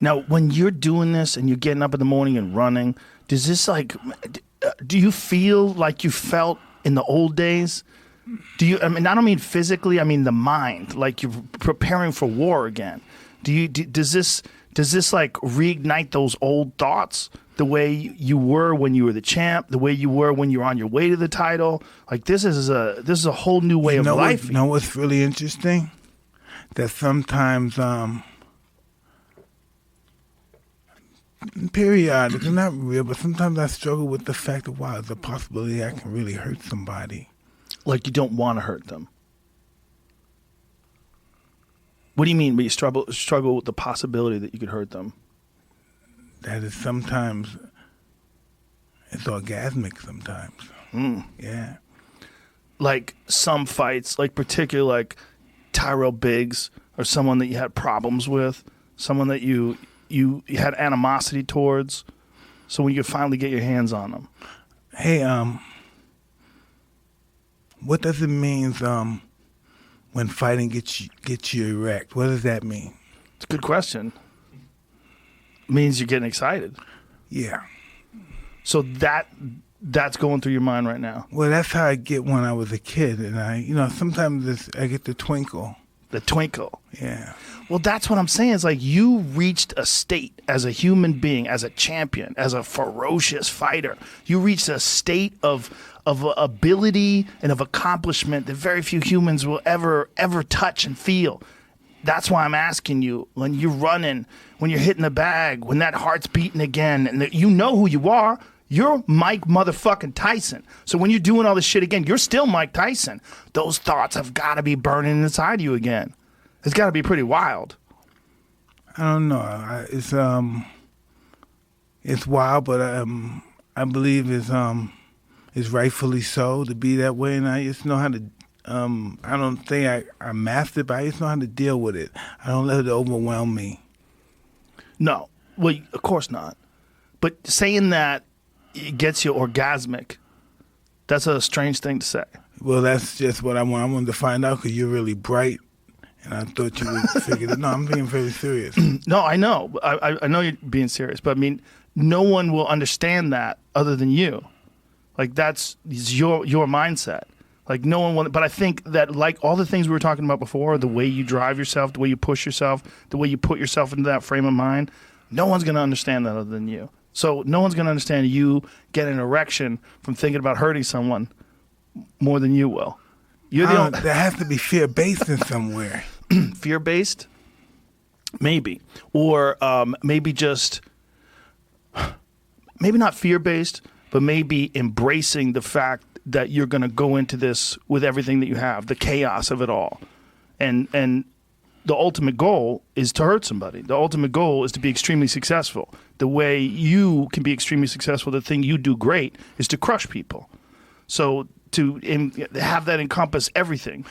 Now, when you're doing this and you're getting up in the morning and running, does this do you feel like you felt in the old days? I mean, I don't mean physically, I mean the mind, like you're preparing for war again. Does this like reignite those old thoughts? The way you were when you were the champ, the way you were when you were on your way to the title. Like this is a whole new way of life. You know what's really interesting? That sometimes periodically, not real, but sometimes I struggle with the fact that, wow, there's a possibility I can really hurt somebody. Like you don't want to hurt them. What do you mean? But you struggle with the possibility that you could hurt them? That is sometimes, it's orgasmic sometimes. Yeah. Like some fights, like particularly like Tyrell Biggs or someone that you had problems with, someone that you had animosity towards, so when you finally get your hands on them. Hey, what does it mean when fighting gets you erect? What does that mean? It's a good question. It means you're getting excited. Yeah. So that's going through your mind right now. Well, that's how I get when I was a kid, and sometimes I get the twinkle. The twinkle. Yeah. Well, that's what I'm saying. It's like you reached a state as a human being, as a champion, as a ferocious fighter. You reached a state of ability and of accomplishment that very few humans will ever touch and feel. That's why I'm asking you, when you're running, when you're hitting the bag, when that heart's beating again, and you know who you are. You're Mike motherfucking Tyson. So when you're doing all this shit again, you're still Mike Tyson. Those thoughts have got to be burning inside you again. It's got to be pretty wild. I don't know. It's wild, but I believe it's rightfully so to be that way, and I just know how to. I don't think I mastered it, but I just know how to deal with it. I don't let it overwhelm me. No, well, of course not. But saying that it gets you orgasmic, that's a strange thing to say. Well, that's just what I want. I wanted to find out because you're really bright, and I thought you would figure it. No, I'm being very serious. No, I know. I know you're being serious, but I mean, no one will understand that other than you. Like that's your mindset. Like no one will. But I think that like all the things we were talking about before, the way you drive yourself, the way you push yourself, the way you put yourself into that frame of mind, no one's going to understand that other than you. So no one's going to understand you get an erection from thinking about hurting someone more than you will. You're the only. There has to be fear-based in somewhere. Fear-based? Maybe. Or maybe just, maybe not fear-based, but maybe embracing the fact that you're going to go into this with everything that you have, the chaos of it all. And the ultimate goal is to hurt somebody. The ultimate goal is to be extremely successful. The way you can be extremely successful, the thing you do great, is to crush people. So to have that encompass everything.